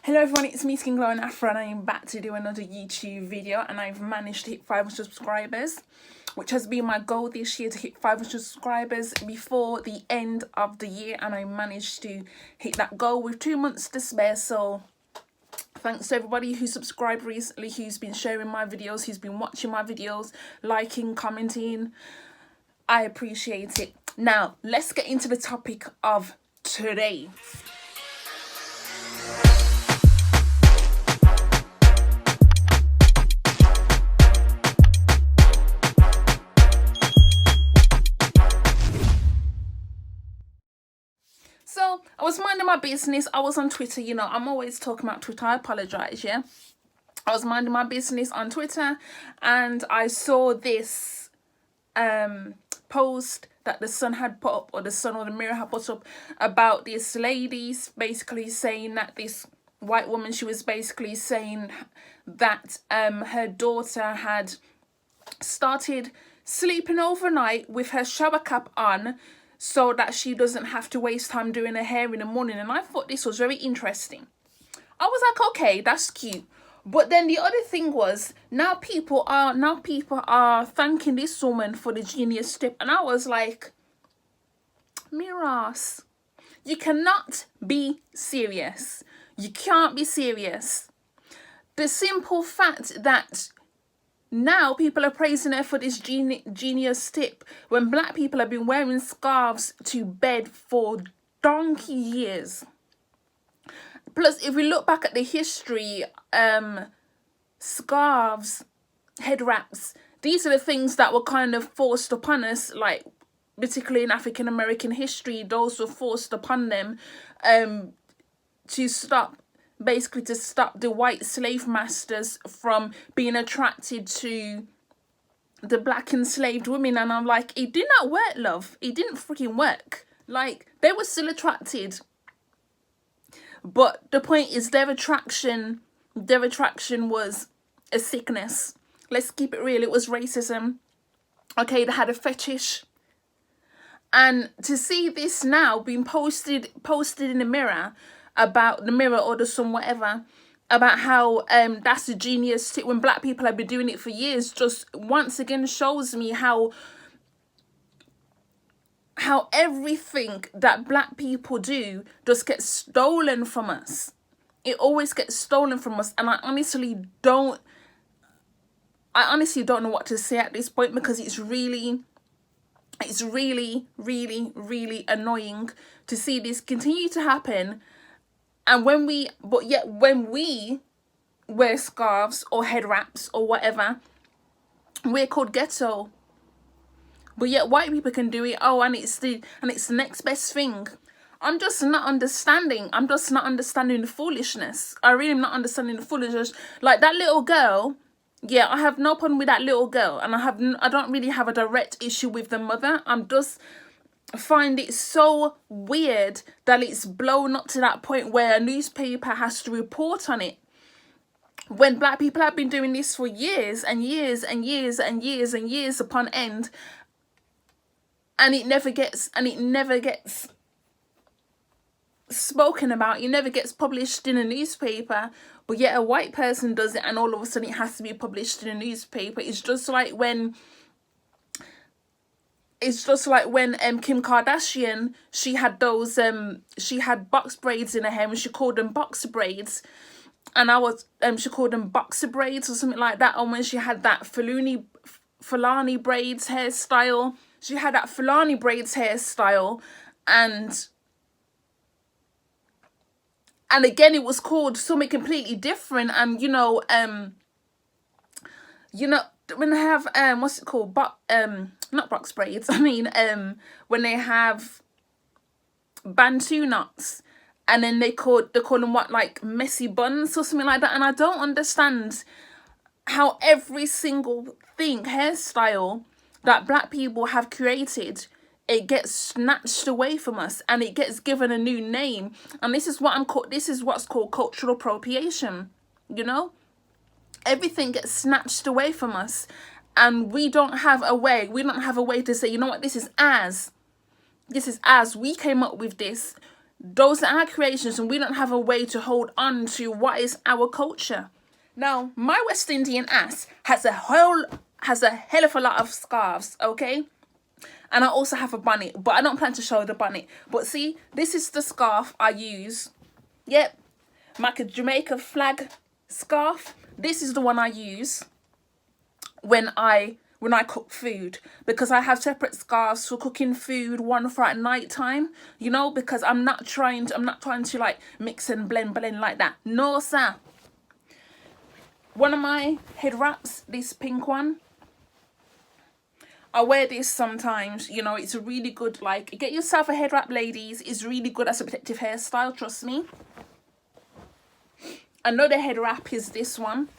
Hello everyone, it's me SkingloNafro and I am back to do another YouTube video, and I've managed to hit 500 subscribers, which has been my goal this year, to hit 500 subscribers before the end of the year, and I managed to hit that goal with 2 months to spare. So thanks to everybody who subscribed recently, who's been sharing my videos, who's been watching my videos, liking, commenting. I appreciate it. Now let's get into the topic of today. So I was minding my business. I was on Twitter, you know, I'm always talking about Twitter. I apologize, yeah. I was minding my business on Twitter and I saw this post that the Sun had put up, or the Sun or the Mirror had put up, about this lady basically saying that this white woman, she was basically saying that her daughter had started sleeping overnight with her shower cap on, so that she doesn't have to waste time doing her hair in the morning. And I thought this was very interesting. I was like, okay, that's cute. But then the other thing was, now people are thanking this woman for the genius tip, and I was like, Miras, you cannot be serious. You can't be serious. The simple fact that now people are praising her for this genius tip, when black people have been wearing scarves to bed for donkey years. Plus, if we look back at the history, scarves, head wraps, these are the things that were kind of forced upon us, like particularly in African American history. Those were forced upon them to stop the white slave masters from being attracted to the black enslaved women. And I'm like, it did not work, love. It didn't freaking work. Like, they were still attracted, but the point is their attraction was a sickness. Let's keep it real. It was racism. Okay, they had a fetish. And to see this now being posted in the Mirror, about the Mirror or the Sun, whatever, about how that's a genius tip when black people have been doing it for years, just once again shows me how everything that black people do just gets stolen from us. It always gets stolen from us, and I honestly don't know what to say at this point, because it's really, really annoying to see this continue to happen. And when we wear scarves or head wraps or whatever, we're called ghetto. But yet white people can do it. Oh, and it's the next best thing. I'm just not understanding. I'm just not understanding the foolishness. I really am not understanding the foolishness. Like that little girl, yeah, I have no problem with that little girl, and I don't really have a direct issue with the mother. I'm just find it so weird that it's blown up to that point where a newspaper has to report on it, when black people have been doing this for years and years and years and years and years upon end, and it never gets spoken about. It never gets published in a newspaper, but yet a white person does it, and all of a sudden it has to be published in a newspaper. It's just like when Kim Kardashian, she had those she had box braids in her hair, and she called them boxer braids, and she called them boxer braids or something like that. And when she had that Fulani braids hairstyle, and again it was called something completely different. And you know when they have what's it called, not box braids, I mean when they have bantu knots, and then they call them what, like messy buns or something like that. And I don't understand how every single hairstyle that black people have created, it gets snatched away from us and it gets given a new name. And this is what's called cultural appropriation, you know. Everything gets snatched away from us, and we don't have a way to say, you know what, this is as we came up with this. Those are our creations, and we don't have a way to hold on to what is our culture. Now, my West Indian ass has a hell of a lot of scarves, okay? And I also have a bonnet, but I don't plan to show the bonnet. But see, this is the scarf I use. Yep, my Jamaica flag scarf. This is the one I use when I cook food, because I have separate scarves for cooking food, one for at night time, you know, because I'm not trying to like mix and blend like that. No, sir. One of my head wraps, this pink one, I wear this sometimes, you know. It's a really good, like, get yourself a head wrap, ladies. It's really good as a protective hairstyle, trust me. Another head wrap is this one.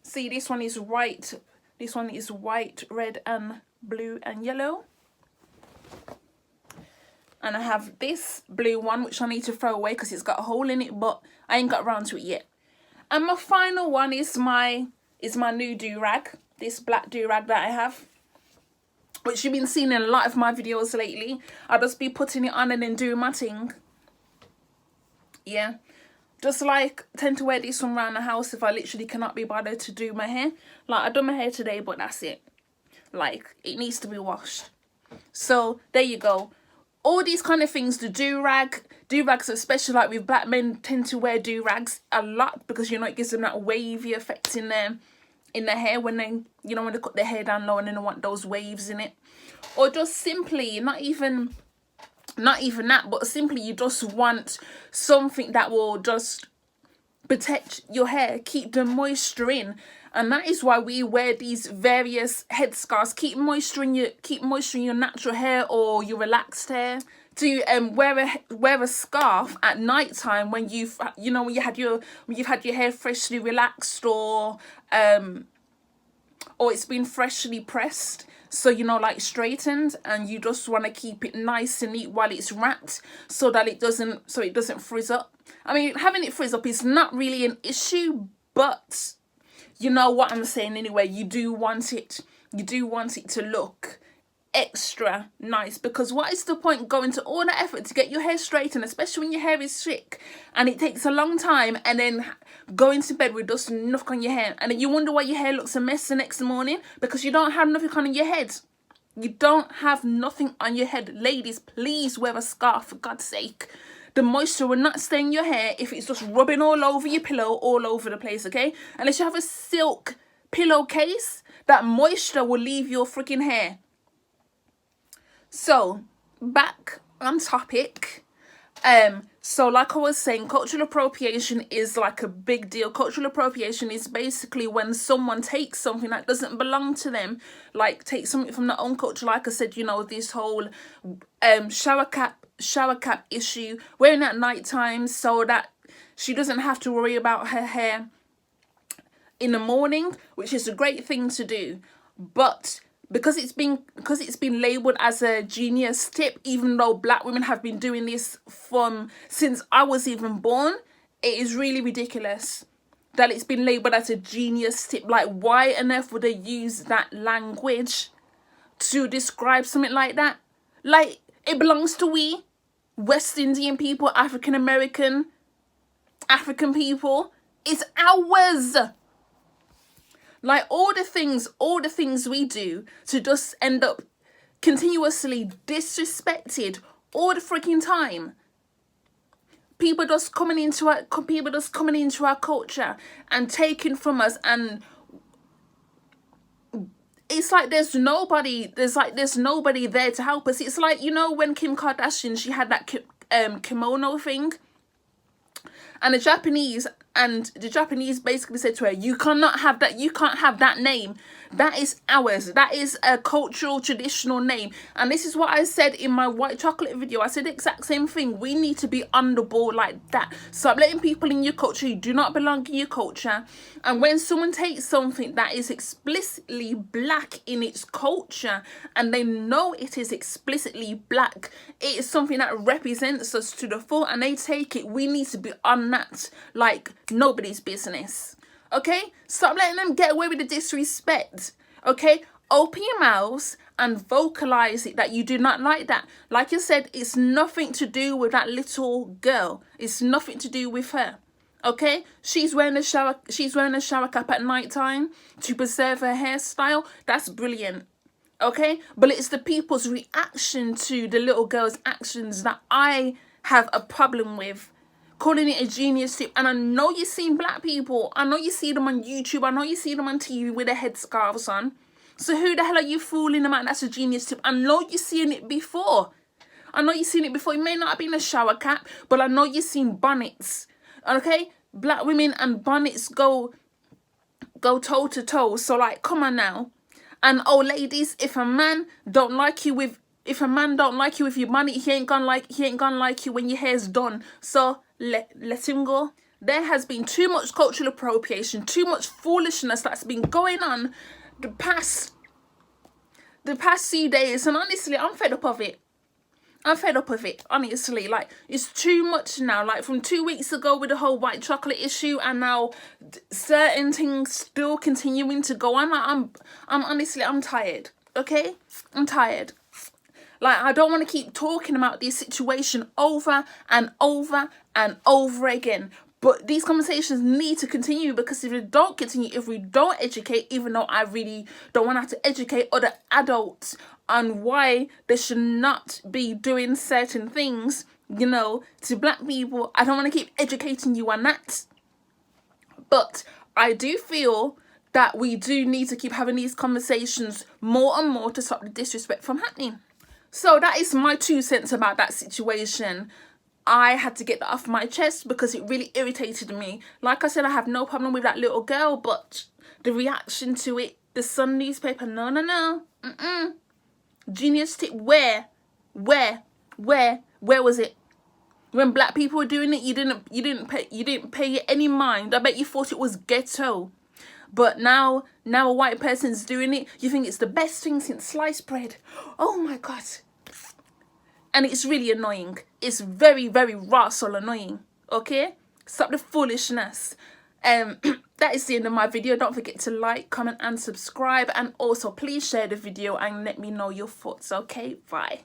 See, this one is white. This one is white, red, and blue and yellow. And I have this blue one, which I need to throw away because it's got a hole in it, but I ain't got around to it yet. And my final one is my new do-rag. This black do-rag that I have, which you've been seeing in a lot of my videos lately. I'll just be putting it on and then doing my thing. Yeah. Just like, tend to wear this one around the house if I literally cannot be bothered to do my hair. Like, I done my hair today, but that's it. Like, it needs to be washed. So, there you go. All these kind of things, the do-rags, especially like with black men, tend to wear do-rags a lot because, you know, it gives them that wavy effect in their hair when they, you know, when they cut their hair down low and then they want those waves in it. Or just simply, not even that, but simply you just want something that will just protect your hair, keep the moisture in. And that is why we wear these various headscarves. Keep moisture in your natural hair or your relaxed hair. To wear a scarf at night time when you've had your hair freshly relaxed or it's been freshly pressed, so, you know, like straightened, and you just want to keep it nice and neat while it's wrapped so that it doesn't frizz up. I mean, having it frizz up is not really an issue, but you know what I'm saying anyway. You do want it to look extra nice, because what is the point going to all the effort to get your hair straightened, especially when your hair is thick and it takes a long time, and then going to bed with dust and nothing on your hair, and then you wonder why your hair looks a mess the next morning because you don't have nothing on your head. You don't have nothing on your head. Ladies, please wear a scarf, for God's sake. The moisture will not stay in your hair if it's just rubbing all over your pillow, all over the place, okay? Unless you have a silk pillowcase, that moisture will leave your freaking hair. So, back on topic. So like I was saying, cultural appropriation is like a big deal. Cultural appropriation is basically when someone takes something that doesn't belong to them, like take something from their own culture. Like I said, you know, this whole shower cap issue, wearing at night time so that she doesn't have to worry about her hair in the morning, which is a great thing to do. But because it's been labeled as a genius tip, even though black women have been doing this since I was even born, it is really ridiculous that it's been labeled as a genius tip. Like, why on earth would they use that language to describe something like that? Like, it belongs to we West Indian people, African American, African people. It's ours. Like, all the things we do to just end up continuously disrespected all the freaking time. People just coming into our culture and taking from us, and it's like there's nobody there to help us. It's like, you know, when Kim Kardashian, she had that kimono thing, and the Japanese basically said to her, you can't have that name. That is ours. That is a cultural, traditional name. And this is what I said in my white chocolate video. I said the exact same thing. We need to be on the ball like that. Stop letting people in your culture who do not belong in your culture. And when someone takes something that is explicitly black in its culture, and they know it is explicitly black, it is something that represents us to the full, and they take it, we need to be on that like nobody's business. Okay, stop letting them get away with the disrespect. Okay, Open your mouths and vocalize it that you do not like that. Like you said, it's nothing to do with that little girl. It's nothing to do with her. Okay, she's wearing a shower cap at night time to preserve her hairstyle. That's brilliant. Okay, but it's the people's reaction to the little girl's actions that I have a problem with. Calling it a genius tip. And I know you've seen black people, I know you see them on YouTube, I know you see them on TV with their headscarves on. So who the hell are you fooling about? That's a genius tip. I know you've seen it before. I know you've seen it before. It may not have been a shower cap, but I know you've seen bonnets. Okay, black women and bonnets go toe to toe. So like, come on now. And oh, ladies, if a man don't like you with your bonnet, he ain't gonna like you when your hair's done. So let him go. There has been too much cultural appropriation, too much foolishness that's been going on the past few days, and honestly, I'm fed up of it. Honestly. Like, it's too much now. Like, from 2 weeks ago with the whole white chocolate issue, and now certain things still continuing to go on. Like, I'm tired. Okay, I'm tired. Like, I don't want to keep talking about this situation over and over and over again. But these conversations need to continue, because if we don't continue, if we don't educate, even though I really don't want to have to educate other adults on why they should not be doing certain things, you know, to black people, I don't want to keep educating you on that. But I do feel that we do need to keep having these conversations more and more to stop the disrespect from happening. So that is my 2 cents about that situation. I had to get that off my chest because it really irritated me. Like I said, I have no problem with that little girl, but the reaction to it, the Sun newspaper, no. Genius tip, where was it? When black people were doing it, you didn't pay it any mind. I bet you thought it was ghetto. But now a white person's doing it, you think it's the best thing since sliced bread. Oh my God. And it's really annoying. It's very, very raw-soul annoying. Okay? Stop the foolishness. That is the end of my video. Don't forget to like, comment and subscribe. And also please share the video and let me know your thoughts. Okay? Bye.